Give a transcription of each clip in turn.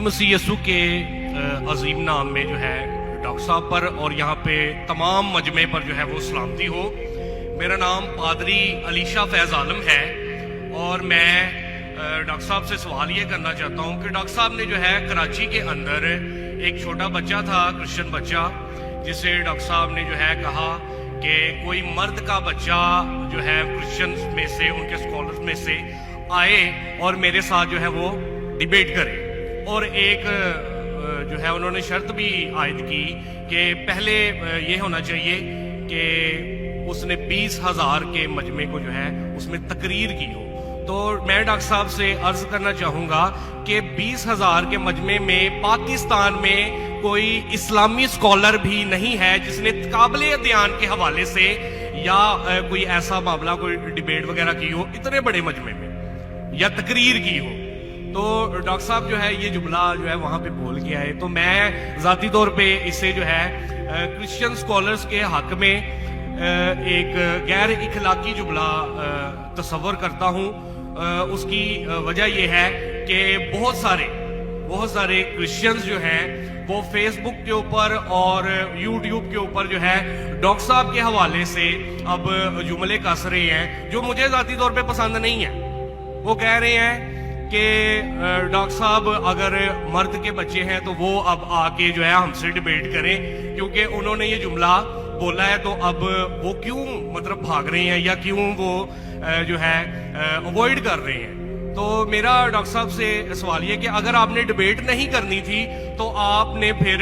मसीह यसु के अजीम नाम में जो है डॉक्टर साहब पर और यहाँ पे तमाम मजमे पर जो है वो सलामती हो। मेरा नाम पादरी अलीशा फैज़ आलम है और मैं डॉक्टर साहब से सवाल ये करना चाहता हूँ कि डॉक्टर साहब ने जो है कराची के अंदर एक छोटा बच्चा था, क्रिश्चियन बच्चा, जिसे डॉक्टर साहब ने जो है कहा कि कोई मर्द का बच्चा जो है क्रिश्चियन में से, उनके स्कॉलर्स में से आए और मेरे साथ जो है वो डिबेट करे। और एक जो है उन्होंने शर्त भी आयद की कि पहले ये होना चाहिए कि उसने 20,000 के मजमे को जो है उसमें तकरीर की हो। तो मैं डॉक्टर साहब से अर्ज करना चाहूँगा कि 20,000 के मजमे में पाकिस्तान में कोई इस्लामी स्कॉलर भी नहीं है जिसने काबिल अध्ययन के हवाले से या कोई ऐसा मामला, कोई डिबेट वगैरह की हो इतने बड़े मजमे में या तकरीर की हो। तो डॉक्टर साहब जो है ये जुमला जो है वहाँ पे बोल के आए, तो मैं ज़ाती तौर पे इसे जो है क्रिश्चियन स्कॉलर्स के हक में एक गैर इखलाकी जुमला तस्वर करता हूँ। उसकी वजह यह है कि बहुत सारे क्रिश्चियंस जो हैं वो फेसबुक के ऊपर और यूट्यूब के ऊपर जो है डॉक्टर साहब के हवाले से अब जुमले कस रहे हैं जो मुझे ज़ाती तौर पे पसंद नहीं है। वो कह रहे हैं कि डॉक्टर साहब अगर मर्द के बच्चे हैं तो वो अब आके जो है हमसे डिबेट करें, क्योंकि उन्होंने ये जुमला बोला है। तो अब वो क्यों मतलब भाग रहे हैं या क्यों वो जो है अवॉइड कर रहे हैं। तो मेरा डॉक्टर साहब से सवाल ये कि अगर आपने डिबेट नहीं करनी थी तो आपने फिर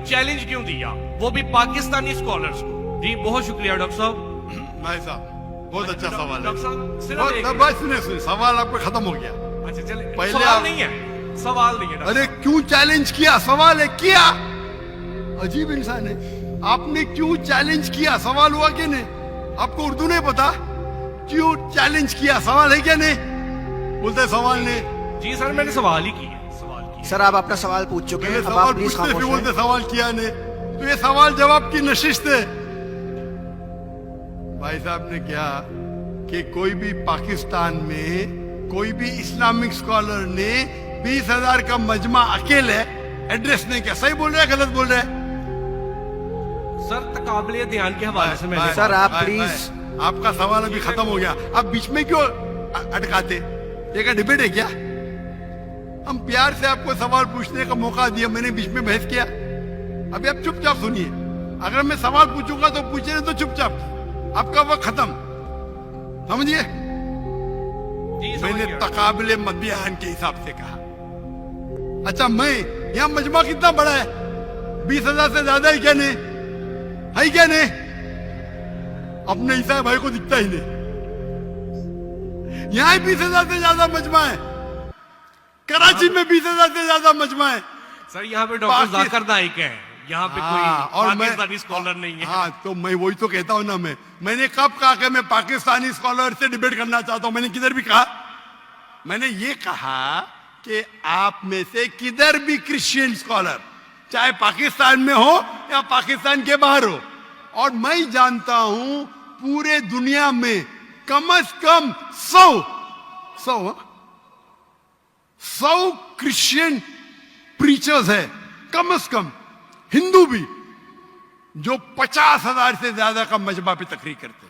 चैलेंज क्यों दिया, वो भी पाकिस्तानी स्कॉलर्स को। जी बहुत शुक्रिया डॉक्टर साहब। भाई साहब बहुत अच्छा सवाल है। डॉक्टर साहब सुने सवाल आपका खत्म हो गया। अच्छा चले, पहले सवाल नहीं है, सवाल नहीं है। अरे क्यों चैलेंज किया, सवाल है किया। अजीब इंसान है, आपने क्यों चैलेंज किया, सवाल हुआ कि नहीं। आपको उर्दू नहीं पता, क्यों चैलेंज किया, सवाल है क्या नहीं। बोलते सवाल नहीं। जी सर मैंने सवाल ही किया। सर आप अपना सवाल पूछ चुके हैं, अब सवाल आप प्लीज पूछते खामोश फिर बोलते रहें। सवाल किया नहीं। तो ये सवाल जवाब की नशिश है। भाई साहब ने क्या कि कोई भी पाकिस्तान में कोई भी इस्लामिक स्कॉलर ने 20,000 का मजमा अकेले एड्रेस नहीं किया। सही बोल रहे हैं गलत बोल रहे हैं सर तकाबले ध्यान के हवाले से मैंने सर आप प्लीज, आपका सवाल अभी खत्म हो गया, आप बीच में क्यों अटकाते। ये का डिबेट है क्या। हम प्यार से आपको सवाल पूछने का मौका दिया, मैंने बीच में बहस किया। अभी आप चुपचाप सुनिए। अगर मैं सवाल पूछूंगा तो पूछे नहीं तो चुपचाप, आपका वक्त खत्म, समझिए। मैंने तकाबले मध्याह्न के हिसाब से कहा। अच्छा मैं यहाँ मजमा कितना बड़ा है, 20,000 से ज्यादा है क्या नहीं, है क्या नहीं। अपने ईसाई भाई को दिखता ही नहीं। यहाँ 20,000 से ज्यादा मजमा है, कराची में 20,000 से ज्यादा मजमा है। सर यहाँ पे डॉक्टर जाकिर नाइक हैं, यहाँ पे कोई और पाकिस्तानी स्कॉलर नहीं है। हाँ तो मैं वही तो कहता हूँ ना। मैंने कब कहा कि मैं पाकिस्तानी स्कॉलर से डिबेट करना चाहता हूँ। मैंने किधर भी कहा। मैंने ये कहा कि आप में से किधर भी क्रिश्चियन स्कॉलर, चाहे पाकिस्तान में हो या पाकिस्तान के बाहर हो, और मैं जानता हूं पूरे दुनिया में कम से कम 100 क्रिश्चियन प्रीचर्स है, कम से कम हिंदू भी, जो 50,000 से ज्यादा का मजमा पे तकरीर करते।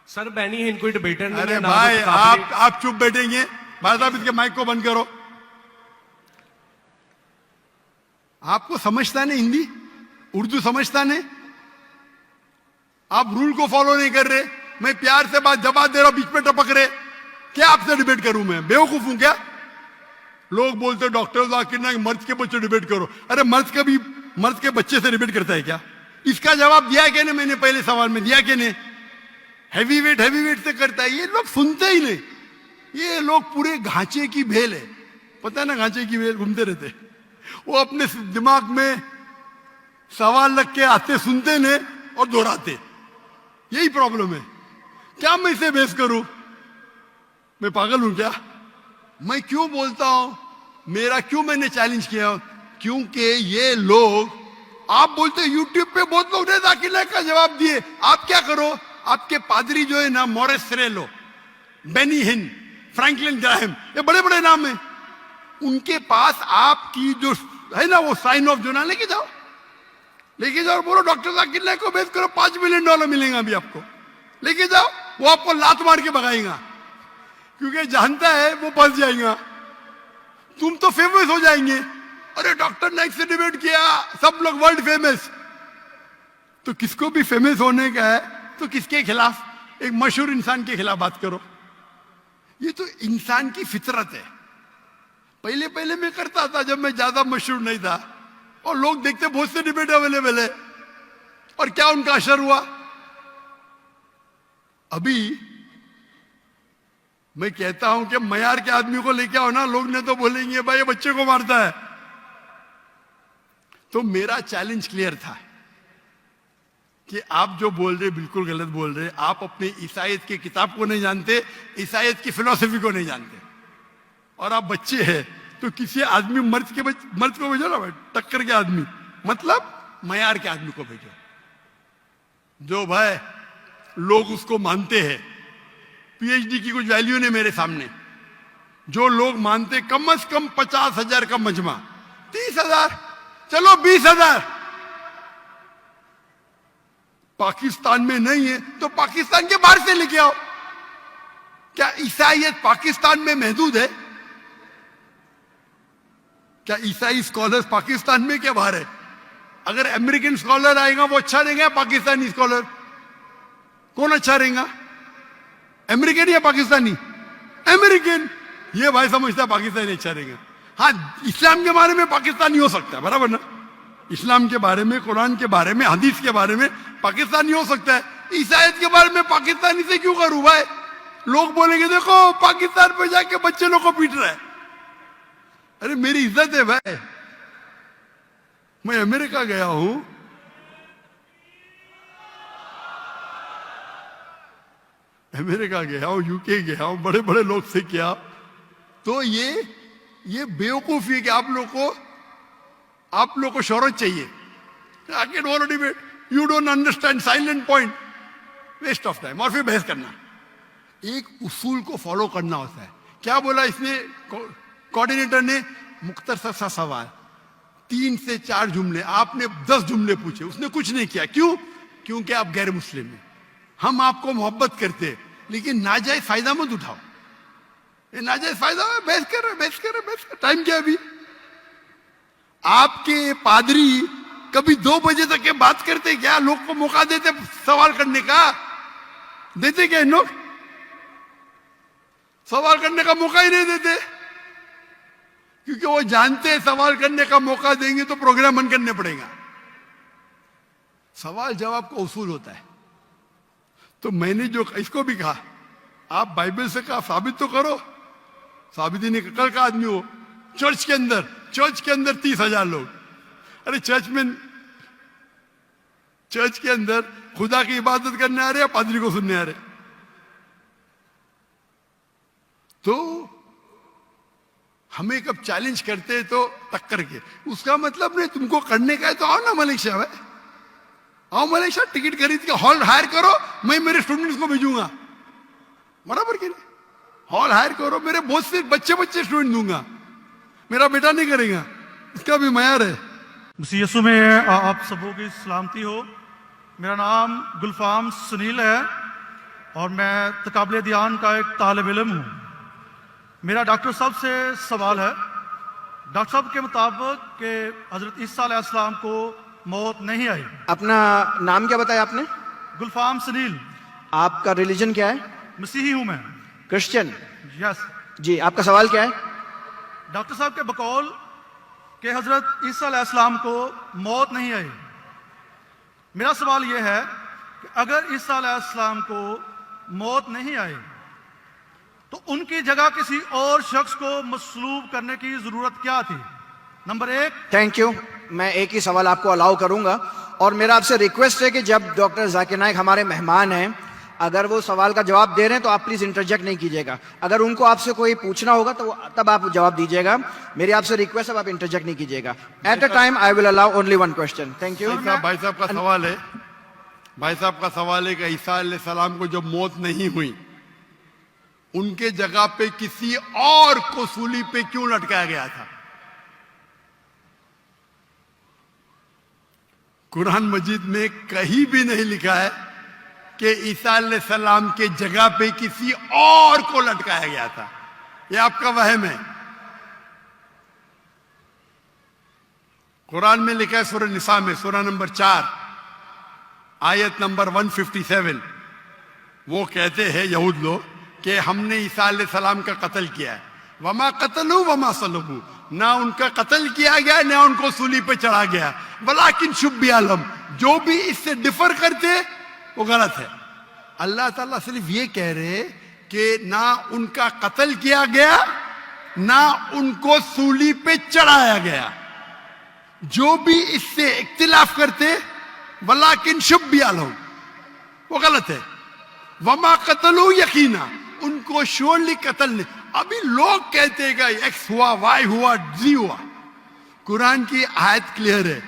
सर बैनी हिंद कोई डिबेटर नहीं अरे है, ना भाई तो तकाबले- आप चुप बैठेंगे। भाई साहब इसके माइक को बंद करो। आपको समझता नहीं हिंदी, उर्दू समझता नहीं, आप रूल को फॉलो नहीं कर रहे। मैं प्यार से बात जवाब दे रहा हूं, बीच में टपक रहे। क्या आपसे डिबेट करूं मैं, बेवकूफ हूं क्या। लोग बोलते डॉक्टर जाकिर नाइक मर्द के बच्चे डिबेट करो। अरे मर्द के बच्चे से डिबेट करता है क्या। इसका जवाब दिया क्या नहीं मैंने, पहले सवाल में दिया क्या नहीं। हैवी वेट से करता है, ये लोग सुनते ही नहीं। ये लोग पूरे घांचे की भेल है, पता है ना, घांचे की भेल घूमते रहते। वो अपने दिमाग में सवाल रख के आते, सुनते नहीं और दोहराते। यही प्रॉब्लम है। क्या मैं इसे बहस करूं, मैं पागल हूं क्या। मैं क्यों बोलता हूं, मेरा क्यों मैंने चैलेंज किया, क्योंकि ये लोग, आप बोलते यूट्यूब पे बहुत लोग ने जाकिर नाइक का जवाब दिए। आप क्या करो, आपके पादरी जो है ना, मोरिस सिरेलो, बेनी हिन, फ्रैंकलिन ग्राहम, ये बड़े बड़े नाम हैं। उनके पास आपकी जो है ना वो साइन ऑफ जो ना लेके जाओ और बोलो डॉक्टर जाकिर नाइक को भेज करो, $5 मिलियन मिलेगा अभी आपको, लेके जाओ। वो आपको लात मार के भगाएगा क्योंकि जानता है वो फंस जाएगा। तुम तो फेमस हो जाएंगे, अरे डॉक्टर नाइक से डिबेट किया, सब लोग वर्ल्ड फेमस। तो किसको भी फेमस होने का है तो किसके खिलाफ? एक मशहूर इंसान के खिलाफ बात करो। ये तो इंसान की फितरत है। पहले पहले मैं करता था जब मैं ज्यादा मशहूर नहीं था, और लोग देखते बहुत से डिबेट अवेलेबल है, और क्या उनका असर हुआ? अभी मैं कहता हूं कि मयार के आदमी को लेके आओ ना, लोग ने तो बोलेंगे भाई ये बच्चे को मारता है। तो मेरा चैलेंज क्लियर था कि आप जो बोल रहे बिल्कुल गलत बोल रहे। आप अपने ईसाइयत की किताब को नहीं जानते, ईसाइयत की फिलॉसफी को नहीं जानते, और आप बच्चे हैं। तो किसी आदमी मर्द को भेजो ना भाई, टक्कर के आदमी, मतलब मयार के आदमी को भेजो जो भाई लोग उसको मानते हैं। पीएचडी की कुछ वैल्यू नहीं मेरे सामने। जो लोग मानते कम से कम 50,000 का मजमा, 30,000, चलो 20,000। पाकिस्तान में नहीं है तो पाकिस्तान के बाहर से लेके आओ। क्या ईसाइयत पाकिस्तान में महदूद है? क्या ईसाई स्कॉलर्स पाकिस्तान में क्या बाहर है? अगर अमेरिकन स्कॉलर आएगा वो अच्छा रहेगा, पाकिस्तानी स्कॉलर कौन अच्छा रहेगा? अमेरिकन या पाकिस्तानी? अमेरिकन। ये भाई समझता है पाकिस्तानी अच्छा रहेगा। हाँ, इस्लाम के बारे में पाकिस्तानी हो सकता है, बराबर ना? इस्लाम के बारे में, कुरान के बारे में, हदीस के बारे में पाकिस्तानी हो सकता है। ईसाइयत के बारे में पाकिस्तानी से क्यों करूं भाई? लोग बोलेंगे देखो पाकिस्तान पे जाके बच्चे लोग को पीट रहा है। अरे मेरी इज्जत है भाई, मैं अमेरिका गया हूं, यूके गया हूं, बड़े बड़े लोग से किया। तो ये बेवकूफी है कि आप लोग को शोहरत चाहिए। I can want to debate. You don't understand silent point. Waste of time. और फिर बहस करना। एक उसूल को फॉलो करना होता है। क्या बोला इसने कोऑर्डिनेटर ने? मुख्तसर सा सवाल, 3 से 4 जुमले, आपने 10 जुमले पूछे, उसने कुछ नहीं किया। क्यों? क्योंकि आप गैर मुस्लिम हैं। हम आपको मोहब्बत करते हैं, लेकिन नाजायज फायदा मत उठाओ। ये नाजायज फायदा है, बहस कर। टाइम क्या अभी? आपके पादरी कभी 2 बजे तक के बात करते क्या? लोग को मौका देते सवाल करने का? देते क्या इन लोग? सवाल करने का मौका ही नहीं देते, क्योंकि वो जानते हैं सवाल करने का मौका देंगे तो प्रोग्राम बंद करने पड़ेगा। सवाल जवाब का उसूल होता है। तो मैंने जो इसको भी कहा, आप बाइबल से कहा साबित तो करो। साबित ही नहीं, कल का आदमी हो। चर्च के अंदर 30,000 लोग। अरे चर्च के अंदर खुदा की इबादत करने आ रहे या पादरी को सुनने आ रहे? तो हमें कब चैलेंज करते हैं तो टक्कर के, उसका मतलब नहीं तुमको करने का है तो आओ ना मलेशिया में, आओ मलेशिया, टिकट खरीद के हॉल हायर करो, मैं मेरे स्टूडेंट्स को भेजूंगा, बराबर के नहीं? हॉल हायर करो, मेरे बहुत से बच्चे स्टूडेंट दूंगा, मेरा बेटा नहीं करेगा, इसका भी मयार है। मसीह यीशु में आप सबों की सलामती हो। मेरा नाम गुलफाम सुनील है और मैं तकाबले दीवान का एक तालिब इल्म हूँ। मेरा डॉक्टर साहब से सवाल है। डॉक्टर साहब के मुताबिक कि हजरत ईसा अलैहिस्सलाम को मौत नहीं आई। अपना नाम क्या बताया आपने? गुलफाम सुनील। आपका रिलीजन क्या है? मसीही हूँ मैं। क्रिश्चियन? यस जी। आपका सवाल क्या है? डॉक्टर साहब के बकौल कि हजरत ईसा अलैहिस्सलाम को मौत नहीं आई। मेरा सवाल यह है कि अगर ईसा अलैहिस्सलाम को मौत नहीं आई तो उनकी जगह किसी और शख्स को मसलूब करने की जरूरत क्या थी? नंबर 1। Thank you. मैं एक ही सवाल आपको अलाउ करूंगा और मेरा आपसे रिक्वेस्ट है कि जब डॉक्टर जाकिर नाइक हमारे मेहमान हैं, अगर वो सवाल का जवाब दे रहे हैं तो आप प्लीज इंटरजेक्ट नहीं कीजिएगा। अगर उनको आपसे कोई पूछना होगा तो तब आप जवाब दीजिएगा। मेरी आपसे रिक्वेस्ट है आप इंटरजेक्ट नहीं कीजिएगा। At a time I will allow only 1 question. Thank you. भाई साहब का सवाल है, भाई साहब का सवाल है कि ईसा अलैहिस्सलाम को जब मौत नहीं हुई उनके जगह पे किसी और को सूली पे क्यों लटकाया गया था? कुरान मजीद में कहीं भी नहीं लिखा है कि ईसा अलैहिस्सलाम के जगह पे किसी और को लटकाया गया था। यह आपका वहम है। कुरान में लिखा है सूरह निसा में, सूरह नंबर 4 आयत नंबर 157, वो कहते हैं यहूद लोग कि हमने ईसा अलैहिस्सलाम का कत्ल किया है। वमा कतलू वमा सलबू, ना उनका कत्ल किया गया ना उनको सूली पे चढ़ा गया। वलाकिन शुब्बी आलम, जो भी इससे डिफर करते वो गलत है। अल्लाह ताला सिर्फ ये कह रहे कि ना उनका कत्ल किया गया ना उनको सूली पे चढ़ाया गया। जो भी इससे इख्तिलाफ करते वलाकिन शुब्बी आलम, वो गलत है। वमा कतलू यकीना, उनको श्योरली कत्ल नहीं। अभी लोग कहते हैं कि एक्स हुआ, वाई हुआ, जी हुआ। कुरान की आयत क्लियर है,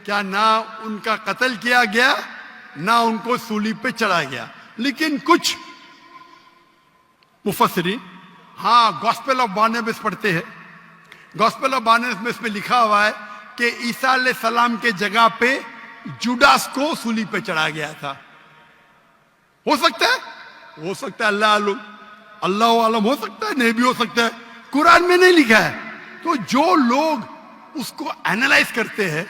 क्या ना उनका कत्ल किया गया ना उनको सूली पे चढ़ाया गया। लेकिन कुछ मुफस्सिरीन हाँ गॉस्पेल ऑफ बारनबास पढ़ते हैं। गॉस्पेल ऑफ बारनबास में लिखा हुआ है कि ईसा अलैहिस्सलाम के जगह पे जुडास को सूली पे चढ़ाया गया था। हो सकता है, हो सकता है, अल्लाह आलम, हो सकता है, नहीं भी हो सकता है। कुरान में नहीं लिखा है। तो जो लोग उसको एनालाइज करते हैं,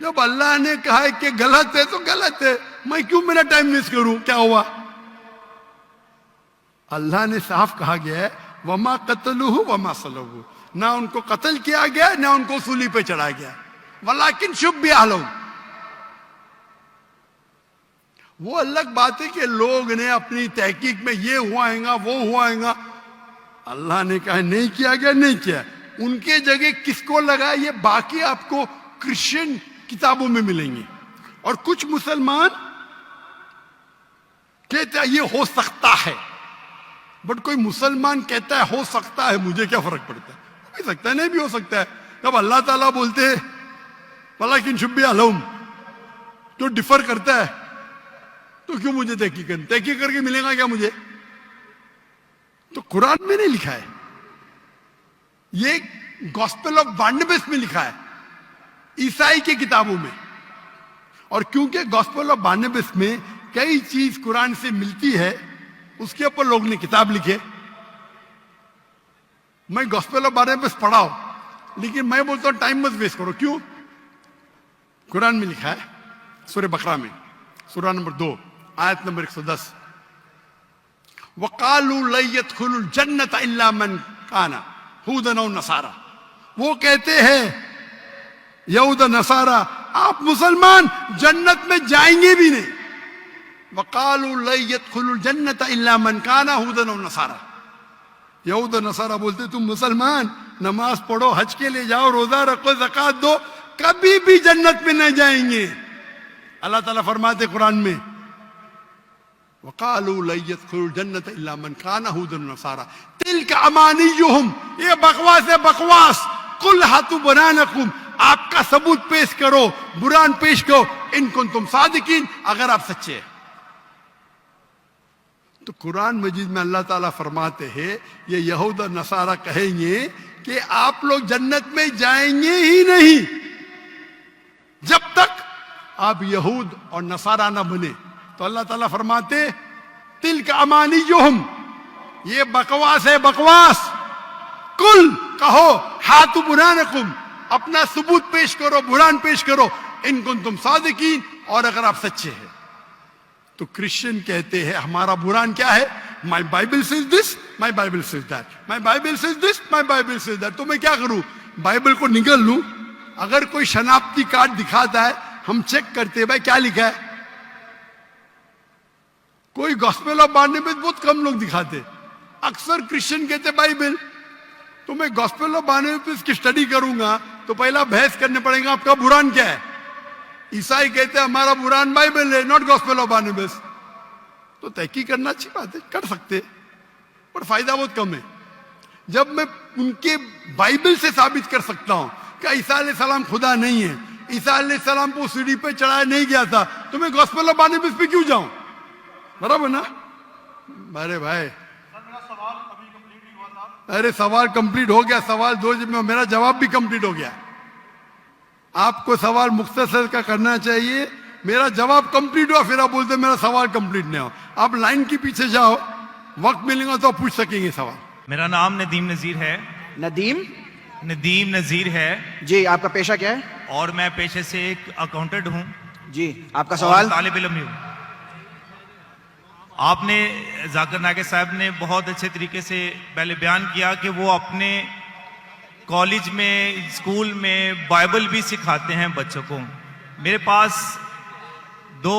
जब अल्लाह ने कहा है कि गलत है तो गलत है, मैं क्यों मेरा टाइम वेस्ट करूं? क्या हुआ? अल्लाह ने साफ कहा गया है वमा कतलुहु वमा सलबू, ना उनको कत्ल किया गया ना उनको सूली पे चढ़ाया गया। वलाकिन शुब्बी आलम, वो अलग बात है कि लोग ने अपनी तहकीक में ये हुआ हैगा वो हुआ हैगा। अल्लाह ने कहा नहीं किया गया, नहीं किया। उनके जगह किसको लगा ये बाकी आपको क्रिश्चियन किताबों में मिलेंगे। और कुछ मुसलमान कहते हैं ये हो सकता है, बट कोई मुसलमान कहता है हो सकता है, मुझे क्या फर्क पड़ता है? हो भी सकता है, नहीं भी हो सकता है। जब अल्लाह ताला बोलते हैं वलाकिन शुब्बी आलम, जो डिफर करता है तो क्यों मुझे तहकीक करके मिलेगा क्या मुझे? तो कुरान में नहीं लिखा है, ये गॉस्पेल ऑफ बारनबास में लिखा है, ईसाई की किताबों में। और क्योंकि गॉस्पेल ऑफ बारनबास में कई चीज कुरान से मिलती है, उसके ऊपर लोग ने किताब लिखे। मैं गॉस्पेल ऑफ बारनबास पढ़ाओ, लेकिन मैं बोलता हूं टाइम मत वेस्ट करो। क्यों? कुरान में लिखा है सूरह बकरा में, सूरह नंबर 2 आयत नंबर 110, वकालू लयदखुलुल जन्नत इल्ला मन काना हुदन और नसारा। वो कहते हैं यहूद नसारा, आप मुसलमान जन्नत में जाएंगे भी नहीं। वकालू लयदखुलुल जन्नत इल्ला मन काना हुदन और नसारा। यहूद नसारा बोलते तुम मुसलमान नमाज पढ़ो, हज के लिए जाओ, रोजा रखो, ज़कात दो, कभी भी जन्नत में नहीं जाएंगे। अल्लाह ताला फरमाते कुरान में वकालू लयदखुलुल जन्नत इल्ला मन काना हुदन नसारा तिल्का अमानियुहुम, ये बकवास है, बकवास। कुल हातु बुरानकुम, आपका सबूत पेश करो, बुरान पेश करो, इन कुंतुम सादिकीन, अगर आप सच्चे हैं। तो कुरान मजीद में अल्लाह ताला फरमाते हैं ये यहूद और नसारा कहेंगे कि आप लोग जन्नत में जाएंगे ही नहीं जब तक आप यहूद और नसारा ना बने। तो अल्लाह ताला फरमाते तिल का अमानियुहुम, ये बकवास है, बकवास। कुल कहो हातु बुरानकुम, अपना सबूत पेश करो, बुरान पेश करो, इन कुंतुम सादिकीन, और अगर आप सच्चे हैं। तो क्रिश्चियन कहते हैं हमारा बुरान क्या है? माई Bible says this, my Bible says that, my Bible says this, my Bible says that. तो मैं क्या करूं? बाइबल को निगल लूं? अगर कोई शनाख्ती कार्ड दिखाता है, हम चेक करते हैं भाई क्या लिखा है। कोई गॉस्पेल ऑफ बारनबास बहुत कम लोग दिखाते, अक्सर क्रिश्चियन कहते बाइबल। तो मैं गॉस्पेल ऑफ बारनबास की स्टडी करूंगा तो पहला बहस करने पड़ेगा आपका बुरान क्या है। ईसाई कहते हैं हमारा बुरान बाइबल है, नॉट गॉस्पेल ऑफ बारनबास। तो तहकीक करना अच्छी बात है, कर सकते, पर फायदा बहुत कम है। जब मैं उनके बाइबल से साबित कर सकता हूं कि ईसा अलैहिस्सलाम खुदा नहीं है, ईसा अलैहिस्सलाम को सीढ़ी पे चढ़ाया नहीं गया था, तो मैं गॉस्पेल ऑफ बारनबास पे क्यों जाऊं? बराबर ना? अरे भाई सर मेरा सवाल अरे सवाल कंप्लीट हो गया, सवाल दो में मेरा जवाब भी कंप्लीट हो गया। आपको सवाल मुख्तसर का करना चाहिए, मेरा जवाब कंप्लीट हुआ, फिर आप बोलते मेरा सवाल कंप्लीट नहीं हो। आप लाइन के पीछे जाओ, वक्त मिलेगा तो पूछ सकेंगे सवाल। मेरा नाम नदीम नज़ीर है। नदीम नज़ीर है जी, आपका पेशा क्या है? और मैं पेशे से एक अकाउंटेंट हूँ। जी, आपका सवाल? तालिब इल्म भी हूँ। आपने जाकिर नायक साहब ने बहुत अच्छे तरीके से पहले बयान किया कि वो अपने कॉलेज में, स्कूल में बाइबल भी सिखाते हैं बच्चों को। मेरे पास 2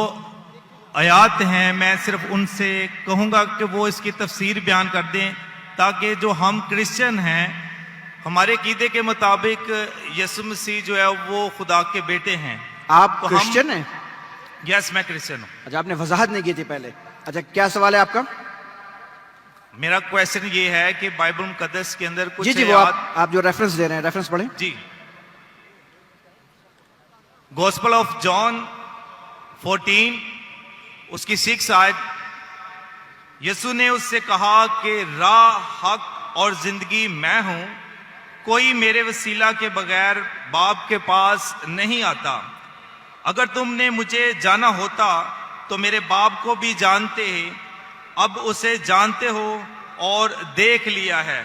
आयात हैं, मैं सिर्फ उनसे कहूँगा कि वो इसकी तफसीर बयान कर दें, ताकि जो हम क्रिश्चियन हैं, हमारे कीदे के मुताबिक यसु मसीह जो है वो खुदा के बेटे हैं। आप तो क्रिश्चियन हैं? यस, मैं क्रिश्चियन हूँ। अच्छा, आपने वजाहत नहीं की थी पहले। अच्छा, क्या सवाल है आपका? मेरा क्वेश्चन ये है कि बाइबल मुकद्दस के अंदर कुछ जी, वो आप जो रेफरेंस दे रहे हैं, रेफरेंस पढ़ें। जी, गॉस्पेल ऑफ जॉन 14 उसकी 6 आयत, यसु ने उससे कहा कि राह, हक और जिंदगी मैं हूं, कोई मेरे वसीला के बगैर बाप के पास नहीं आता। अगर तुमने मुझे जाना होता तो मेरे बाप को भी जानते, अब उसे जानते हो और देख लिया है।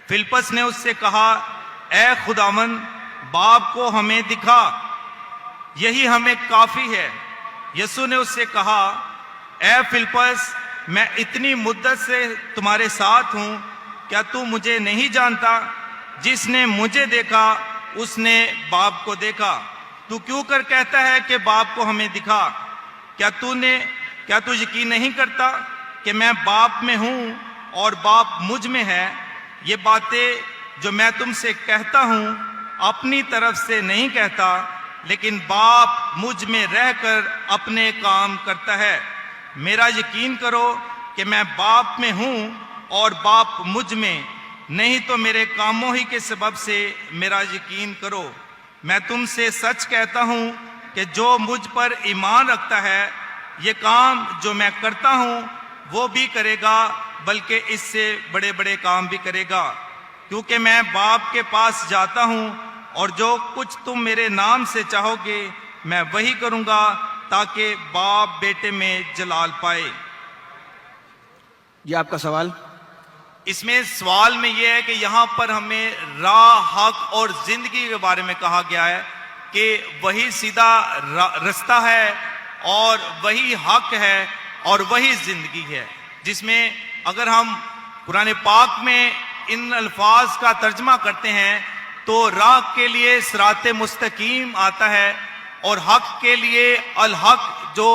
फिलिप्पस ने उससे कहा, ए खुदावन, बाप को हमें दिखा, यही हमें काफी है। यसु ने उससे कहा, ए फिलिप्पस, मैं इतनी मुद्दत से तुम्हारे साथ हूं, क्या तू मुझे नहीं जानता? जिसने मुझे देखा उसने बाप को देखा। तू क्यों कर कहता है कि बाप को हमें दिखा? क्या तू यकीन नहीं करता कि मैं बाप में हूं और बाप मुझ में है? ये बातें जो मैं तुमसे कहता हूं अपनी तरफ से नहीं कहता, लेकिन बाप मुझ में रहकर अपने काम करता है। मेरा यकीन करो कि मैं बाप में हूं और बाप मुझ में, नहीं तो मेरे कामों ही के सबब से मेरा यकीन करो। मैं तुमसे सच कहता हूं कि जो मुझ पर ईमान रखता है, ये काम जो मैं करता हूं वो भी करेगा, बल्कि इससे बड़े बड़े काम भी करेगा, क्योंकि मैं बाप के पास जाता हूं, और जो कुछ तुम मेरे नाम से चाहोगे मैं वही करूंगा, ताकि बाप बेटे में जलाल पाए। ये आपका सवाल? इसमें सवाल में यह है कि यहाँ पर हमें राह, हक और जिंदगी के बारे में कहा गया है कि वही सीधा रास्ता है और वही हक है और वही जिंदगी है, जिसमें अगर हम कुरान पाक में इन अल्फाज का तर्जमा करते हैं तो राह के लिए सिराते मुस्तकीम आता है, और हक के लिए अल हक, जो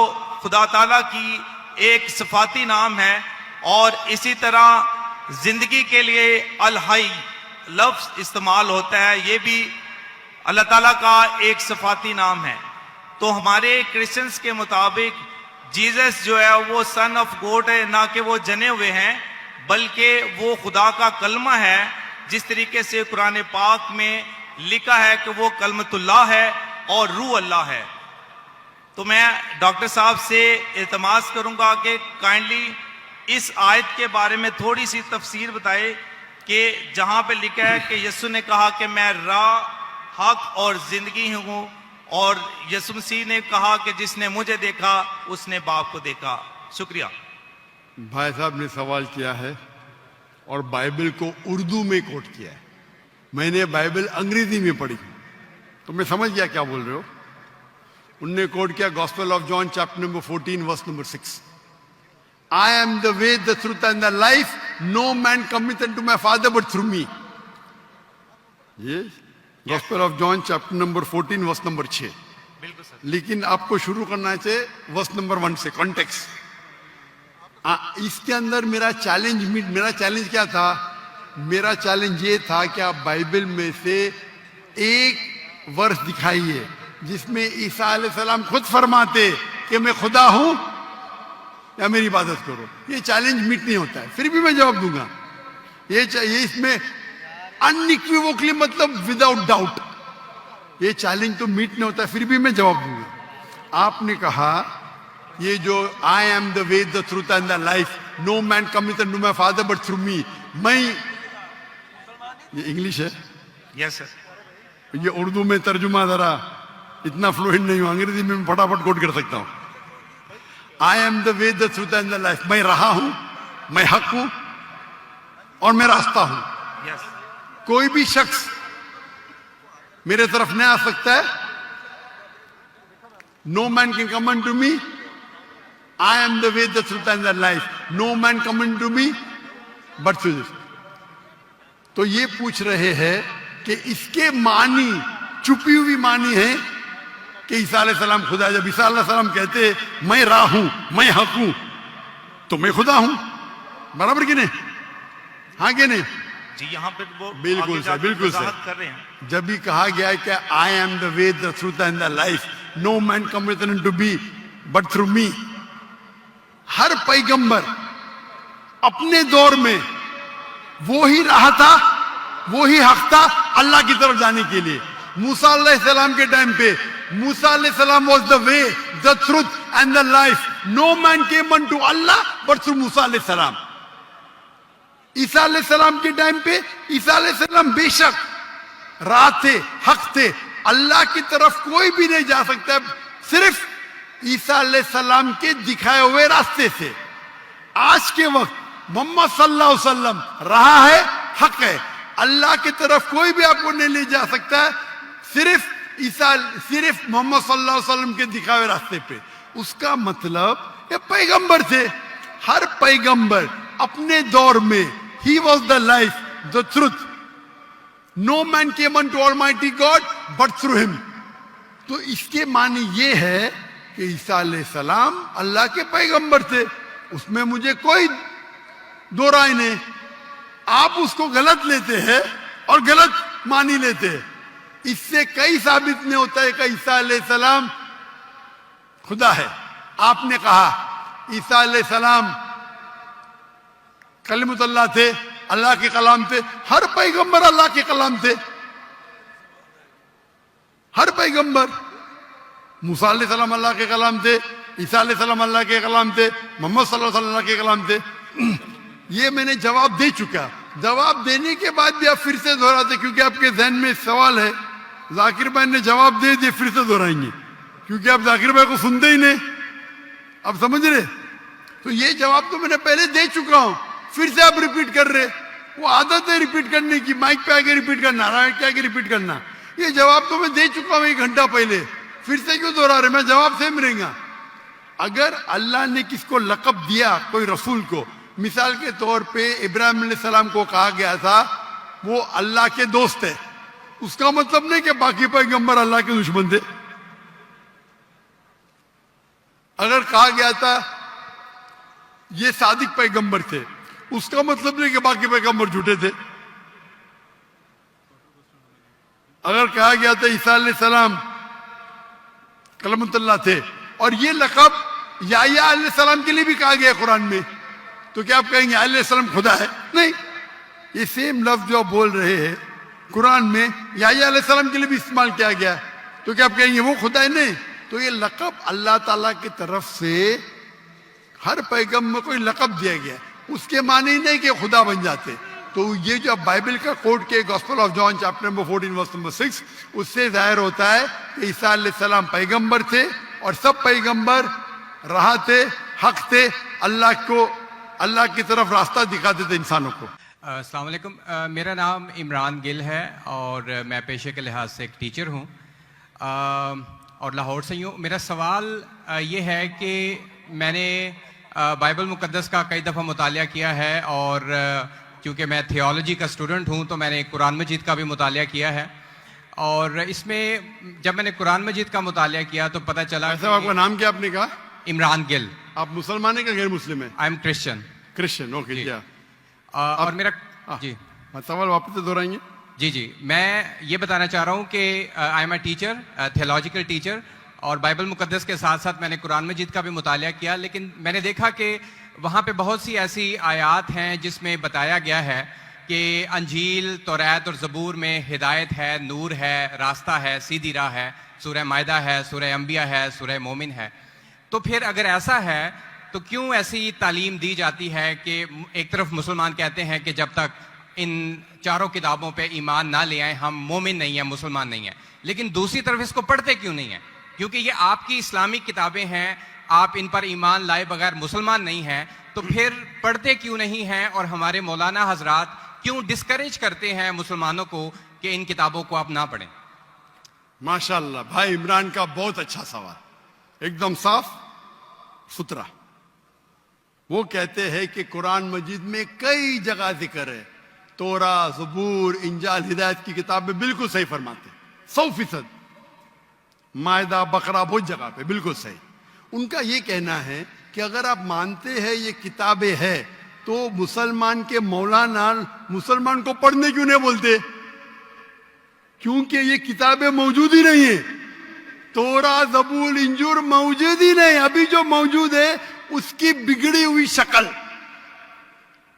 खुदा ताला की एक सिफाती नाम है, और इसी तरह जिंदगी के लिए अल हई लफ्ज इस्तेमाल होता है, ये भी अल्लाह ताला का एक सिफाती नाम है। तो हमारे क्रिश्चियंस के मुताबिक जीसस जो है वो सन ऑफ गॉड है, ना कि वो जने हुए हैं, बल्कि वो खुदा का कलमा है, जिस तरीके से कुरान पाक में लिखा है कि वो कलमतुल्लाह है और रूह अल्लाह है। तो मैं डॉक्टर साहब से इल्तमास करूंगा कि काइंडली इस आयत के बारे में थोड़ी सी तफसीर बताए कि जहां पे लिखा है कि यसु ने कहा कि मैं राह, हक और जिंदगी हूं, और यसु मसीह ने कहा कि जिसने मुझे देखा उसने बाप को देखा। शुक्रिया। भाई साहब ने सवाल किया है और बाइबल को उर्दू में कोट किया है। मैंने बाइबल अंग्रेजी में पढ़ी, तो मैं समझ गया क्या बोल रहे हो। उनने कोट किया gospel of John chapter number 14 verse number 6, I am the way, the truth and the life. No man cometh unto my Father but through me. ये Gospel of John chapter number 14 verse number 6। बिल्कुल sir. लेकिन आपको शुरू करना चाहिए verse number 1 से, context. इसके अंदर मेरा चैलेंज क्या था? मेरा चैलेंज ये था कि आप बाइबल में से एक वर्स दिखाइए जिसमें ईसा अलैहिस्सलाम खुद फरमाते कि मैं खुदा हूं या मेरी इबादत करो। ये चैलेंज मीट नहीं होता है, फिर भी मैं जवाब दूंगा। ये इसमें अनइक्विवोकली, मतलब विदाउट डाउट, ये चैलेंज तो मीट नहीं होता है, फिर भी मैं जवाब दूंगा। आपने कहा ये जो I am the way, the truth and the life, no man cometh to my father but through me, मैं ये इंग्लिश है, यस सर। ये उर्दू में तर्जुमा जरा इतना फ्लुएंट नहीं हूं, अंग्रेजी में मैं फटाफट कोट कर सकता हूं। आई am the way the truth and the life, मैं रहा हूं, मैं हक हूं और मैं रास्ता हूं। यस। कोई भी शख्स मेरे तरफ नहीं आ सकता है। No man can come unto me, I am the way the truth and the life, no man come unto me but through this. तो ये पूछ रहे हैं कि इसके मानी, छुपी हुई मानी है कि ईसा अलैहिस्सलाम खुदा है। जब ईसा अलैहिस्सलाम कहते हैं मैं राह हूं, मैं हक हूं, तो मैं खुदा हूं, बराबर कि नहीं? हाँ कि नहीं? जी, यहाँ पे वो बिल्कुल आगे सर, जाकर बिल्कुल सर। वजाहत कर रहे हैं। जब भी कहा गया है कि I am the way the truth and the life, no man cometh to be but through me. हर पैगंबर अपने दौर में वो ही राह था, वो ही हक था अल्लाह की तरफ जाने के लिए। मूसा अलैहिस्सलाम के टाइम पे मूसा अलैहिस्सलाम was the way the truth and the life, no man came unto Allah but through Musa अलैहिस्सलाम। ईसा अलैहिस्सलाम के टाइम पे ईसा अलैहिस्सलाम बेशक राह थे, हक थे, अल्लाह की तरफ कोई भी नहीं जा सकता सिर्फ ईसा अलैहिस्सलाम के दिखाए हुए रास्ते से। आज के वक्त मोहम्मद सल्लल्लाहु अलैहि वसल्लम रहा है, हक है, अल्लाह की तरफ कोई भी आपको नहीं ले जा सकता है सिर्फ मोहम्मद सल्लल्लाहु अलैहि वसल्लम के दिखाए हुए रास्ते पे। उसका मतलब ये पैगंबर थे, हर पैगंबर अपने दौर में ही was the life the truth, no man came unto almighty God but through him. तो इसके माने ये है कि ईसा अलैहिस्सलाम अल्लाह के पैगंबर थे, उसमें मुझे कोई दो राय नहीं। आप उसको गलत लेते हैं और गलत मानी लेते हैं, इससे कई साबित नहीं होता है कि ईसा अलैहिस्सलाम खुदा है। आपने कहा ईसा अलैहिस्सलाम कलिमतुल्लाह थे, अल्लाह के कलाम थे। हर पैगंबर अल्लाह के कलाम थे, हर पैगंबर। मूसा अलैहिस्सलाम अल्लाह के कलाम थे, ईसा अलैहिस्सलाम अल्लाह के कलाम थे, मोहम्मद सल्लल्लाहु अलैहि वसल्लम के कलाम थे। ये मैंने जवाब दे चुका। जवाब देने के बाद भी आप फिर से दोहराते क्योंकि आपके जहन में सवाल है। जाकिर भाई ने जवाब दे दिए, फिर से दोहराएंगे क्योंकि आप जाकिर भाई को सुनते ही नहीं। आप समझ रहे? तो ये जवाब तो मैंने पहले दे चुका हूं, फिर से आप रिपीट कर रहे। वो आदत है रिपीट करने की, माइक पे आके रिपीट करना, नारायण के आके रिपीट करना। ये जवाब तो मैं दे चुका हूं 1 घंटा पहले, फिर से क्यों दोहरा रहे? मैं जवाब सेम रहेगा। अगर अल्लाह ने किसको लक़ब दिया कोई रसूल को, मिसाल के तौर पे इब्राहिम अलैहिस्सलाम को कहा गया था वो अल्लाह के दोस्त है, उसका मतलब नहीं कि बाकी पैगंबर अल्लाह के दुश्मन थे। अगर कहा गया था ये सादिक पैगंबर थे, उसका मतलब नहीं कि बाकी पैगंबर झूठे थे। अगर कहा गया था ईसा अलैहिस्सलाम कलमुल्लाह थे और ये लक़ब याह्या अलैहिस्सलाम के लिए भी कहा गया कुरान में, तो क्या आप कहेंगे अलैहिस्सलाम खुदा है? नहीं, ये सेम लफ्ज जो आप बोल रहे हैं कुरान में याह्या अलैहिस्सलाम के लिए भी इस्तेमाल किया गया, तो क्या आप कहेंगे वो खुदा है? नहीं। तो ये लक़ब अल्लाह ताला की तरफ से हर पैगंबर को लक़ब दिया गया, उसके माने ही नहीं कि खुदा बन जाते। तो ये जो बाइबल का कोट के gospel of John chapter number 14 verse number 6, उससे जाहिर होता है कि ईसा अलैहिस्सलाम पैगंबर थे और सब पैगंबर राह थे, हक थे, अल्लाह की तरफ रास्ता दिखाते थे इंसानों को। अस्सलाम वालेकुम। मेरा नाम इमरान गिल है और मैं पेशे के लिहाज से एक टीचर हूँ और लाहौर से ही हूँ। मेरा सवाल ये है कि मैंने बाइबल मुक़द्दस का कई दफ़ा मुतालिया किया है और क्योंकि मैं थियोलॉजी का स्टूडेंट हूँ तो मैंने कुरान मजीद का भी मुतालिया किया है और इसमें जब मैंने कुरान मजीद का मुतालिया किया तो पता चला। आपका नाम क्या आपने कहा? इमरान गिल। आप मुसलमान है कि गैर मुस्लिम है? I am Christian. Christian, okay. क्या और मेरा जी सवाल वापस से दोहराएंगे? जी मैं ये बताना चाह रहा हूँ कि I am a teacher, theological teacher, और बाइबल मुक़द्दस के साथ साथ मैंने कुरान मजीद का भी मुतालिया किया, लेकिन मैंने देखा कि वहाँ पे बहुत सी ऐसी आयात हैं जिसमें बताया गया है कि अंजील, तौरात और ज़बूर में हिदायत है, नूर है, रास्ता है, सीधी राह है, सूरह मायदा है, सूरह अंबिया है, सूरह मोमिन है। तो फिर अगर ऐसा है तो क्यों ऐसी तालीम दी जाती है कि एक तरफ मुसलमान कहते हैं कि जब तक इन चारों किताबों पे ईमान ना ले आए, हम मोमिन नहीं है, मुसलमान नहीं है। लेकिन दूसरी तरफ इसको पढ़ते क्यों नहीं है? क्योंकि ये आपकी इस्लामिक किताबें हैं, आप इन पर ईमान लाए बगैर मुसलमान नहीं हैं, तो फिर पढ़ते क्यों नहीं हैं? और हमारे मौलाना हजरात क्यों डिस्करेज करते हैं मुसलमानों को कि इन किताबों को आप ना पढ़ें? माशाल्लाह, भाई इमरान का बहुत अच्छा सवाल, एकदम साफ सुथरा। वो कहते हैं कि कुरान मजीद में कई जगह जिक्र है, तोरा, ज़बूर, इंजाल, हिदायत की किताब में बिल्कुल सही फरमाते, 100%। मायदा, बकरा, बहुत जगह पे बिल्कुल सही। उनका ये कहना है कि अगर आप मानते हैं ये किताबें हैं, तो मुसलमान के मौलाना मुसलमान को पढ़ने क्यों नहीं बोलते? क्योंकि ये किताबें मौजूद ही नहीं है। तोरा, ज़बूर, इंजूर मौजूद ही नहीं। अभी जो मौजूद है उसकी बिगड़ी हुई शक्ल।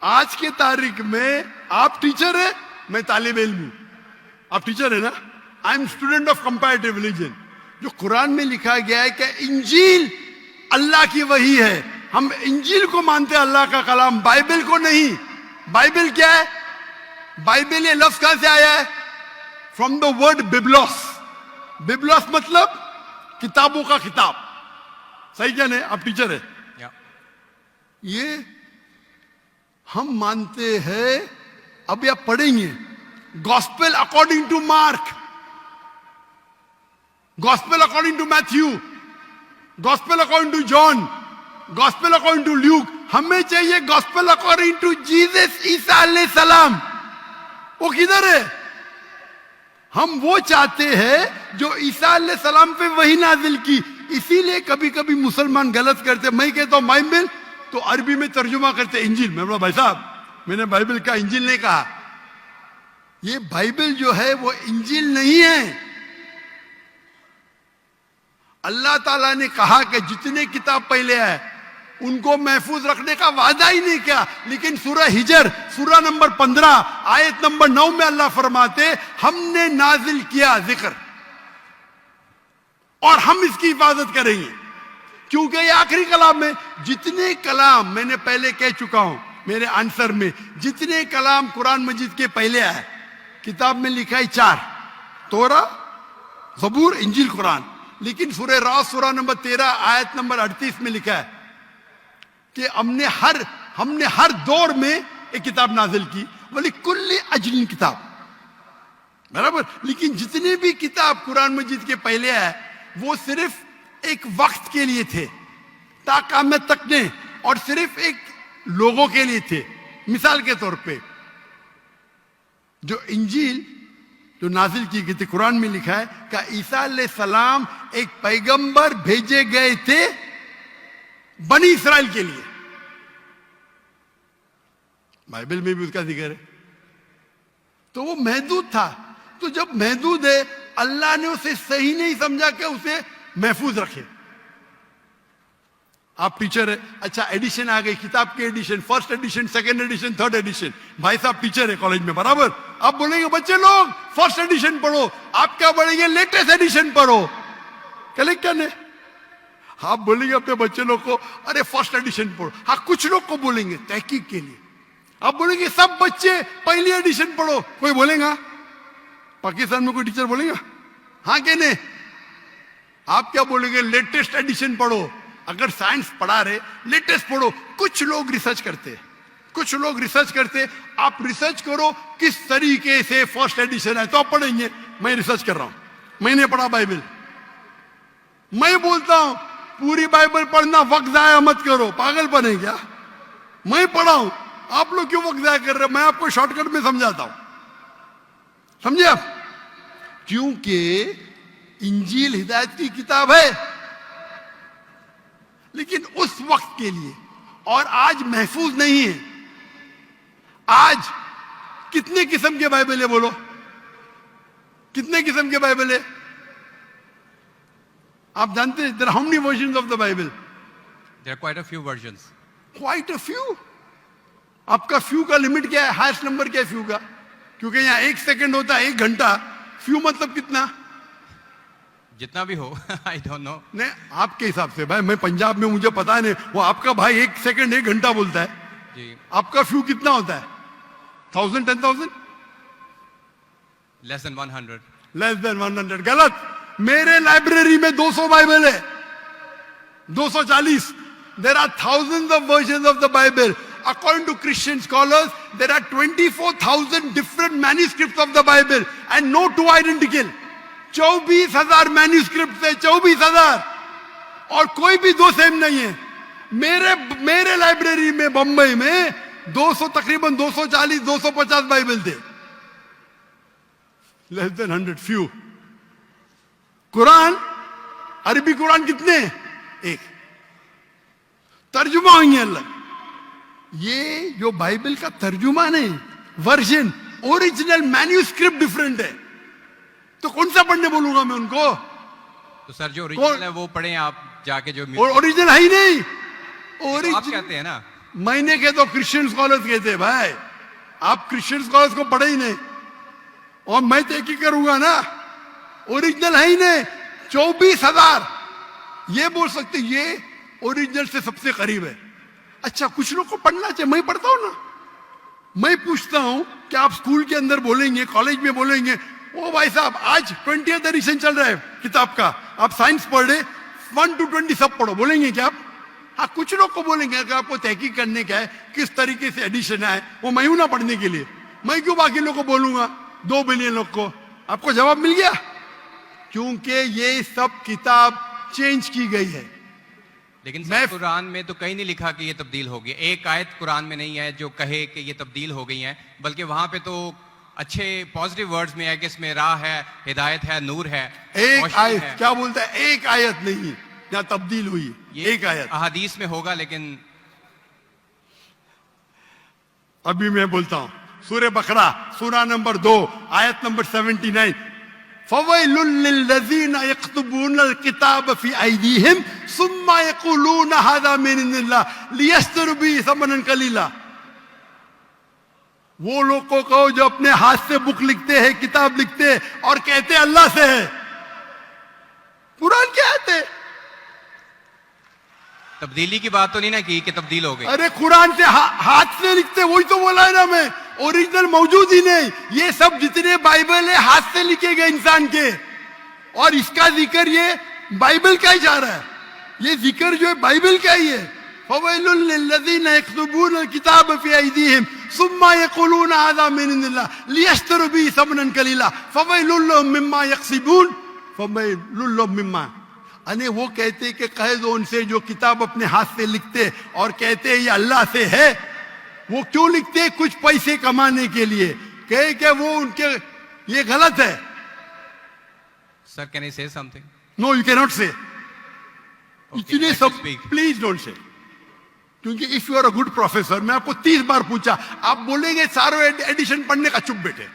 आज के तारीख में आप टीचर है, मैं तालिब इल्म हूं। आप टीचर है ना? I am student of comparative religion. जो कुरान में लिखा गया है कि इंजील अल्लाह की वही है, हम इंजील को मानते हैं, अल्लाह का कलाम, बाइबल को नहीं। बाइबल क्या है? बाइबल ये लफ्ज कहां से आया है? From the word biblos. Biblos मतलब किताबों का किताब। सही क्या नहीं? आप टीचर है। ये हम मानते हैं। अभी आप पढ़ेंगे gospel according to Mark, gospel according to Matthew, gospel according to John, gospel according to Luke. हमें चाहिए गॉस्पेल अकॉर्डिंग टू जीसस ईसा अलैहि सलाम। वो किधर है? हम वो चाहते हैं जो ईसा अलैहि सलाम पे वही नाजिल की। इसीलिए कभी कभी मुसलमान गलत करते। मैं कहता हूं बाइबल, तो अरबी में तर्जुमा करते इंजील। मैं बोला भाई साहब, मैंने बाइबल का इंजील नहीं कहा। ये बाइबल जो है वो इंजील नहीं है। अल्लाह ताला ने कहा कि जितने किताब पहले आए उनको महफूज रखने का वादा ही नहीं किया। लेकिन सूरह हिजर, सूरह नंबर 15, आयत नंबर 9 में अल्लाह फरमाते, हमने नाजिल किया जिक्र और हम इसकी हिफाजत करेंगे, क्योंकि ये आखिरी कलाम है। जितने कलाम मैंने पहले कह चुका हूं मेरे आंसर में, जितने कलाम कुरान मजीद के पहले आए, किताब में लिखा है 4, तोरा, ज़बूर, इंजील, कुरान। लेकिन सूरह रात, सूरह नंबर 13, आयत नंबर 38 में लिखा है कि हमने हर दौर में एक किताब नाजिल की, बोले कुल्ली अजलिन किताब, बराबर। लेकिन जितने भी किताब कुरान मजीद के पहले आए वो सिर्फ एक वक्त के लिए थे, ताक़यामत तक ने, और सिर्फ एक लोगों के लिए थे। मिसाल के तौर पे जो इंजील जो नाजिल की गई थी, कुरान में लिखा है कि ईसा अलैहि सलाम एक पैगंबर भेजे गए थे बनी इस्राइल के लिए। बाइबल में भी उसका जिक्र है। तो वो महदूद था। तो जब महदूद है, अल्लाह ने उसे सही नहीं समझा कि उसे महफूज रखे। आप टीचर है, अच्छा एडिशन आ गई, किताब की edition, first edition, second edition, third edition. भाई साहब टीचर है कॉलेज में, बराबर। आप बोलेंगे बच्चे लोग फर्स्ट एडिशन पढ़ो, आप क्या बोलेंगे? लेटेस्ट एडिशन पढ़ो। कलेक्टर ने आप बोलेंगे अपने बच्चे लोग को, अरे फर्स्ट एडिशन पढ़ो। हाँ, कुछ लोग को बोलेंगे तहकीक के लिए। आप बोलेंगे सब बच्चे पहली एडिशन पढ़ो, कोई बोलेगा? पाकिस्तान में कोई टीचर बोलेगा? हाँ कि नहीं? आप क्या बोलेंगे? लेटेस्ट एडिशन पढ़ो। अगर साइंस पढ़ा रहे, लेटेस्ट पढ़ो। कुछ लोग रिसर्च करते, कुछ लोग रिसर्च करते। आप रिसर्च करो किस तरीके से फर्स्ट एडिशन है, तो आप पढ़ेंगे। मैं रिसर्च कर रहा हूं, मैंने पढ़ा बाइबल। मैं बोलता हूं पूरी बाइबल पढ़ना, वक्त जाया मत करो, पागल बने क्या? मैं पढ़ा हूं, आप लोग क्यों वक्त जाया कर रहे? मैं आपको शॉर्टकट में समझाता हूं, समझे आप? क्योंकि इंजील हिदायत की किताब है, लेकिन उस वक्त के लिए, और आज महफूज नहीं है। आज कितने किस्म के बाइबल है? बोलो, कितने किस्म के बाइबल है? आप जानते हैं there are how many versions of the Bible? There are quite a few versions. Quite a few. आपका फ्यू का लिमिट क्या है? हाईएस्ट नंबर क्या है फ्यू का? क्योंकि यहां 1 सेकंड होता है 1 घंटा। फ्यू मतलब कितना? जितना भी हो आई डोंट नो। नहीं, आपके हिसाब से भाई, मैं पंजाब में, मुझे पता नहीं। वो आपका भाई 1 सेकंड 1 घंटा बोलता है जी। आपका फ्यू कितना होता है? 1000, 10,000? Less than 100। Less than 100। गलत। मेरे लाइब्रेरी में 200 बाइबल है, 240। There are thousands of versions of the Bible. According to Christian scholars, there are 24,000 different manuscripts of the Bible and no two identical. 24,000 manuscripts है, 24,000, और कोई भी दो सेम नहीं है। मेरे लाइब्रेरी में बंबई में 200, तकरीबन 240, 250 बाइबल थे। Less than 100, few. कुरान, अरबी कुरान कितने हैं? एक। तर्जुमा हुई है अलग। ये जो बाइबल का तर्जुमा नहीं, वर्जन, ओरिजिनल मैन्यूस्क्रिप्ट डिफरेंट है। तो कौन सा पढ़ने बोलूंगा मैं उनको? तो सर जो ओरिजिनल है वो पढ़ें आप जाके, जो ओरिजिनल है ही नहीं। आप कहते हैं ना। मैंने कहे तो क्रिश्चियन स्कॉलर्स कहते हैं भाई, आप क्रिश्चियन स्कॉलर्स को पढ़े ही नहीं, और मैं तो एक ही करूंगा ना। ओरिजिनल है ही नहीं। 24,000 ये बोल सकते ये ओरिजिनल से सबसे करीब है। अच्छा, कुछ लोग को पढ़ना चाहिए, मैं पढ़ता हूं ना। मैं पूछता हूं कि आप स्कूल के अंदर बोलेंगे, कॉलेज में बोलेंगे, ओ भाई साहब आज 20th एडिशन चल रहा है किताब का, आप साइंस पढ़ रहे, 1 to 20 सब पढ़ो, बोलेंगे क्या आप? हाँ, कुछ लोग को बोलेंगे कि आपको तहकीक करने का है किस तरीके से एडिशन है, वो मैं हूं ना पढ़ने के लिए, मैं क्यों बाकी लोग को बोलूंगा, 2 बिलियन लोग को। आपको जवाब मिल गया? क्योंकि ये सब किताब चेंज की गई है। लेकिन सर कुरान में तो कहीं नहीं लिखा कि ये तब्दील होगी। एक आयत कुरान में नहीं है जो कहे कि ये तब्दील हो गई है, बल्कि वहां पे तो अच्छे पॉजिटिव वर्ड्स में है कि इसमें राह है, हिदायत है, नूर है। एक आयत क्या बोलता है? एक आयत नहीं जहां तब्दील हुई, एक आयत अहादीस में होगा। लेकिन अभी मैं बोलता हूं, सूरह बकरा, सूरा नंबर 2, आयत नंबर 79। फवैलुल लिल्लज़ीना यक्तुबूनल किताब फी अयदीहिम सुम्मा यक़ूलूना हाज़ा मिन इंदिल्लाह लियश्तरू बिही समनन कलीला। वो लोग को कहो जो अपने हाथ से बुक लिखते हैं, किताब लिखते हैं, और कहते हैं अल्लाह से है। कुरान क्या आते? तब्दीली की बात तो नहीं ना की कि तब्दील हो गई। अरे कुरान से हाथ से लिखते, वही तो बोला है ना मैं। ओरिजिनल मौजूद ही नहीं। ये सब जितने बाइबल है हाथ से लिखे गए इंसान के, और इसका जिक्र ये बाइबल का ही जा रहा है। ये जिक्र जो है बाइबल का ही है। फवैलुल लिल्लज़ीना यक्तुबूनल किताब फी अयदीहिम सुम्मा यक़ूलूना हाज़ा मिन इंदिल्लाह लियश्तरू बिही समनन कलीला फवैलुल लहुम मिम्मा यक्सिबून फवैलुल लहुम मिम्मा। अने वो कहते कि कह दो उनसे जो किताब अपने हाथ से लिखते और कहते ये अल्लाह से है, वो क्यों लिखते? कुछ पैसे कमाने के लिए। कहे कि वो उनके ये गलत है। Sir can I say something? No, you can not say. इतने सब speak. Please don't say. क्योंकि if you are a good professor, मैं आपको 30 बार पूछा, आप बोलेंगे सारों एडिशन पढ़ने का, चुप बैठे,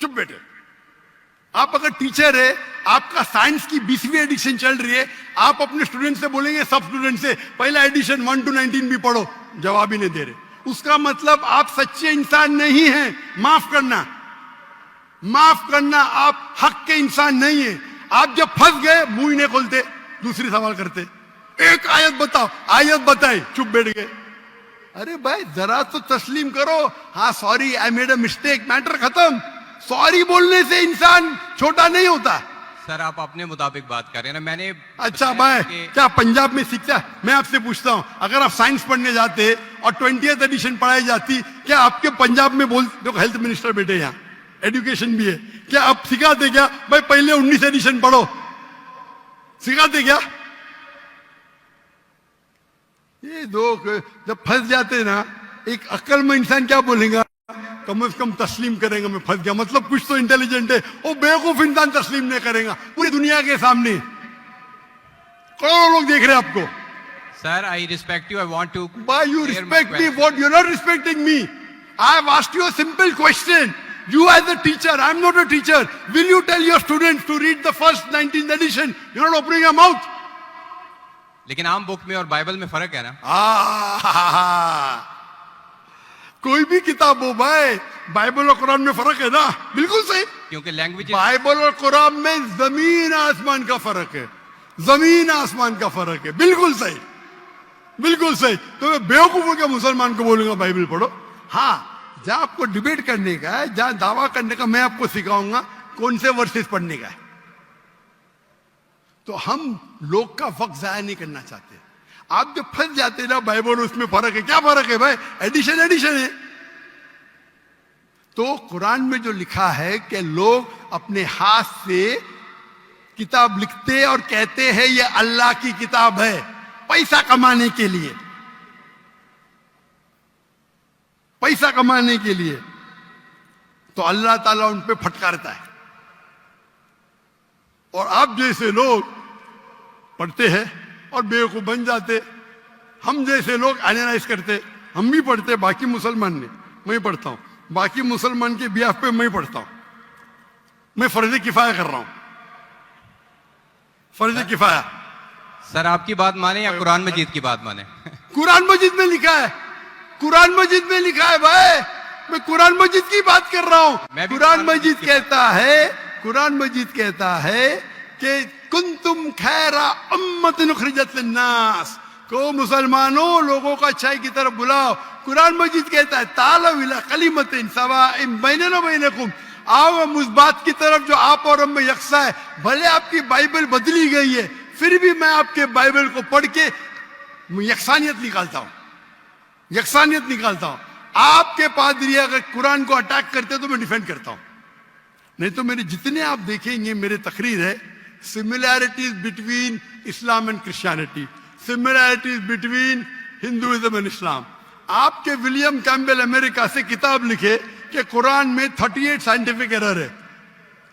चुप बैठे। आप अगर टीचर है, आपका साइंस की 20वीं एडिशन चल रही है, आप अपने स्टूडेंट से बोलेंगे, सब स्टूडेंट से पहला एडिशन 1 to 19 भी पढ़ो, जवाब ही नहीं दे रहे। उसका मतलब आप सच्चे इंसान नहीं हैं। माफ करना, माफ करना, आप हक के इंसान नहीं है। आप जब फंस गए मुंह ही नहीं खोलते, दूसरी सवाल करते, एक आयत बताओ, आयत बताए, चुप बैठ गए। अरे भाई जरा तो तस्लीम करो, हाँ sorry I made a mistake, matter खत्म। सॉरी बोलने से इंसान छोटा नहीं होता। सर आप अपने मुताबिक बात कर रहे हैं ना। मैंने अच्छा भाई, क्या पंजाब में शिक्षा? मैं आपसे पूछता हूं, अगर आप साइंस पढ़ने जाते और 20th एडिशन पढ़ाई जाती, क्या आपके पंजाब में बोल, देखो हेल्थ मिनिस्टर बैठे यहाँ, एजुकेशन भी है, क्या आप सिखाते क्या भाई पहले 19 एडिशन पढ़ो? सिखाते क्या? ये दो जब फंस जाते ना, एक अक्ल में इंसान क्या बोलेगा? कम से कम तस्लीम करेंगे मैं फंस गया, मतलब कुछ तो इंटेलिजेंट है। वो बेवकूफ इंसान तस्लीम नहीं करेगा पूरी दुनिया के सामने। करोड़ों लोग देख रहे हैं आपको। Sir I respect you, I want to. Why you respect me? What you're not respecting me? I have asked you a simple question. You as a teacher, I'm not a teacher. Will you tell your students to read the first 19th edition? You're not opening your mouth. लेकिन आम book में और Bible में फर्क है ना। कोई भी किताब हो भाई, बाइबल और कुरान में फर्क है ना। बिल्कुल सही, क्योंकि लैंग्वेज बाइबल और कुरान में जमीन आसमान का फर्क है, जमीन आसमान का फर्क है। बिल्कुल सही, बिल्कुल सही। तो मैं बेवकूफों के मुसलमान को बोलूंगा बाइबल पढ़ो। हाँ, जहां आपको डिबेट करने का है, जहां दावा करने का, मैं आपको सिखाऊंगा कौन से वर्सेस पढ़ने का है। तो हम लोग का वक्त जाया नहीं करना चाहते। आप जब फंस जाते ना बाइबल उसमें फर्क है, क्या फर्क है भाई, एडिशन एडिशन है। तो कुरान में जो लिखा है कि लोग अपने हाथ से किताब लिखते और कहते हैं ये अल्लाह की किताब है पैसा कमाने के लिए, पैसा कमाने के लिए, तो अल्लाह ताला उन पे फटकारता है। और आप जैसे लोग पढ़ते हैं और बेवकूफ बन जाते, हम जैसे लोग एनालाइज करते, हम भी पढ़ते, बाकी मुसलमान ने, मैं पढ़ता हूं, बाकी मुसलमान के बिहाफ पे मैं पढ़ता हूं, मैं फर्ज किफाया कर रहा हूं, फर्ज किफाया। सर आपकी बात माने या कुरान मजीद की बात माने? कुरान मजीद में लिखा है, कुरान मजीद में लिखा है भाई, मैं कुरान मजीद की बात कर रहा हूं। मैं भी कुरान मजीद कहता है, कुरान मजीद कहता है कि कुंतुम खैरा उम्मतिन उखरिजत लिन्नास, को मुसलमानों लोगों को अच्छाई की तरफ बुलाओ। कुरान मजीद कहता है तालव इला कलिमतिन सवाइन बैनना बैनकुम, आओ हम उस बात की तरफ जो आप और हम में यकसा है। भले आपकी बाइबल बदली गई है, फिर भी मैं आपके बाइबल को पढ़ के यकसानियत निकालता हूं, यकसानियत निकालता हूं। आपके पादरी अगर कुरान को अटैक करते तो मैं डिफेंड करता हूं, नहीं तो मेरे जितने आप देखेंगे मेरे तकरीर है similarities between Islam and Christianity, similarities between Hinduism and Islam. आपके विलियम कैम्बेल अमेरिका से किताब लिखे कि कुरान में 38 साइंटिफिक एरर है,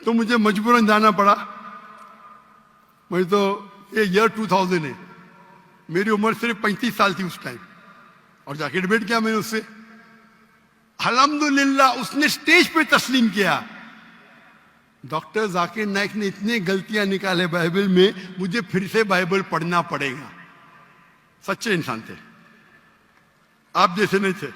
तो मुझे मजबूरन जाना पड़ा। मुझे तो ये ईयर 2000 है, मेरी उम्र सिर्फ 35 साल थी उस टाइम, और जाके डिबेट किया मैंने उससे। अल्हम्दुलिल्लाह उसने स्टेज पे तस्लीम किया। डॉक्टर जाकिर नाइक ने इतनी गलतियां निकाले बाइबल में, मुझे फिर से बाइबल पढ़ना पड़ेगा। सच्चे इंसान थे, आप जैसे नहीं थे।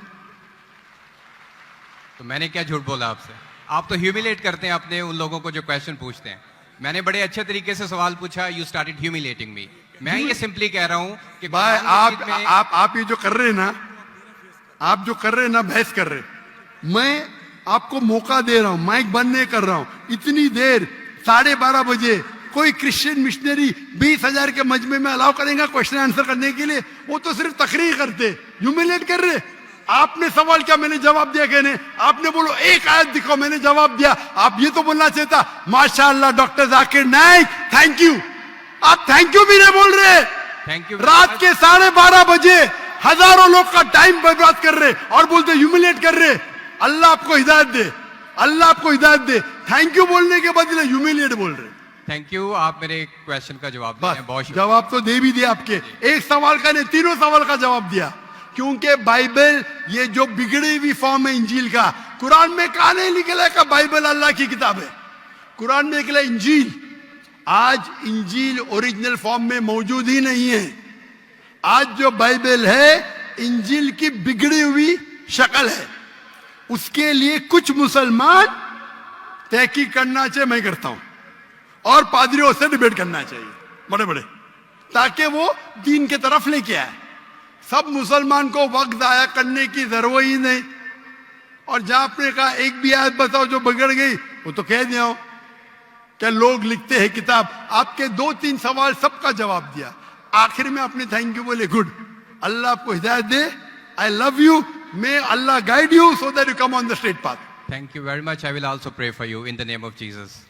तो मैंने क्या झूठ बोला आपसे? आप तो ह्यूमिलेट करते हैं अपने उन लोगों को जो क्वेश्चन पूछते हैं। मैंने बड़े अच्छे तरीके से सवाल पूछा, यू स्टार्टेड ह्यूमिलेटिंग मी। मैं ये सिंपली कह रहा हूं कि भाई आप ये जो कर रहे हैं ना, आप जो कर रहे हैं ना, बहस कर रहे, मैं आपको मौका दे रहा हूं, माइक बंद नहीं कर रहा हूं। इतनी देर 12:30 बजे कोई क्रिश्चियन मिशनरी 20,000 के मजमे में अलाउ करेगा क्वेश्चन आंसर करने के लिए? वो तो सिर्फ तकरीर करते, ह्यूमिलेट कर रहे। आपने सवाल किया, मैंने जवाब दिया। कहने आपने बोलो एक आयत दिखाओ, मैंने जवाब दिया। आप ये तो बोलना चाहिए था माशाअल्लाह doctor Zakir Naik thank you. आप थैंक यू भी नहीं बोल रहे। Thank you. रात के 12:30 बजे हजारों लोग का टाइम बर्बाद कर रहे और बोलते ह्यूमिलेट कर रहे। अल्लाह आपको हिदायत दे, अल्लाह आपको हिदायत दे। थैंक यू बोलने के बदले ह्यूमिलेट बोल रहे। थैंक यू, आप मेरे क्वेश्चन का जवाब दिए हैं, बहुत शुक्रिया। जवाब तो दे भी दिया आपके, एक सवाल का नहीं, तीनों सवाल का जवाब दिया। क्योंकि बाइबल ये जो बिगड़ी हुई फॉर्म है इंजील का, कुरान में कहा नहीं निकला का बाइबल अल्लाह की किताब है। कुरान में निकला इंजील। आज इंजील ओरिजिनल फॉर्म में मौजूद ही नहीं है। आज जो बाइबल है इंजील की बिगड़ी हुई शक्ल है। उसके लिए कुछ मुसलमान तहकीक करना चाहिए, मैं करता हूं, और पादरियों से डिबेट करना चाहिए बड़े बड़े, ताकि वो दीन की तरफ लेके आए। सब मुसलमान को वक्त जाया करने की जरूरत ही नहीं। और जहां आपने कहा एक भी आयत बताओ जो बिगड़ गई, वो तो कह दिया हूं क्या लोग लिखते हैं किताब। आपके 2-3 सवाल सबका जवाब दिया। आखिर में आपने थैंक यू बोले, गुड, अल्लाह आपको हिदायत दे, I love you, may Allah guide you so that you come on the straight path. Thank you very much. I will also pray for you in the name of Jesus.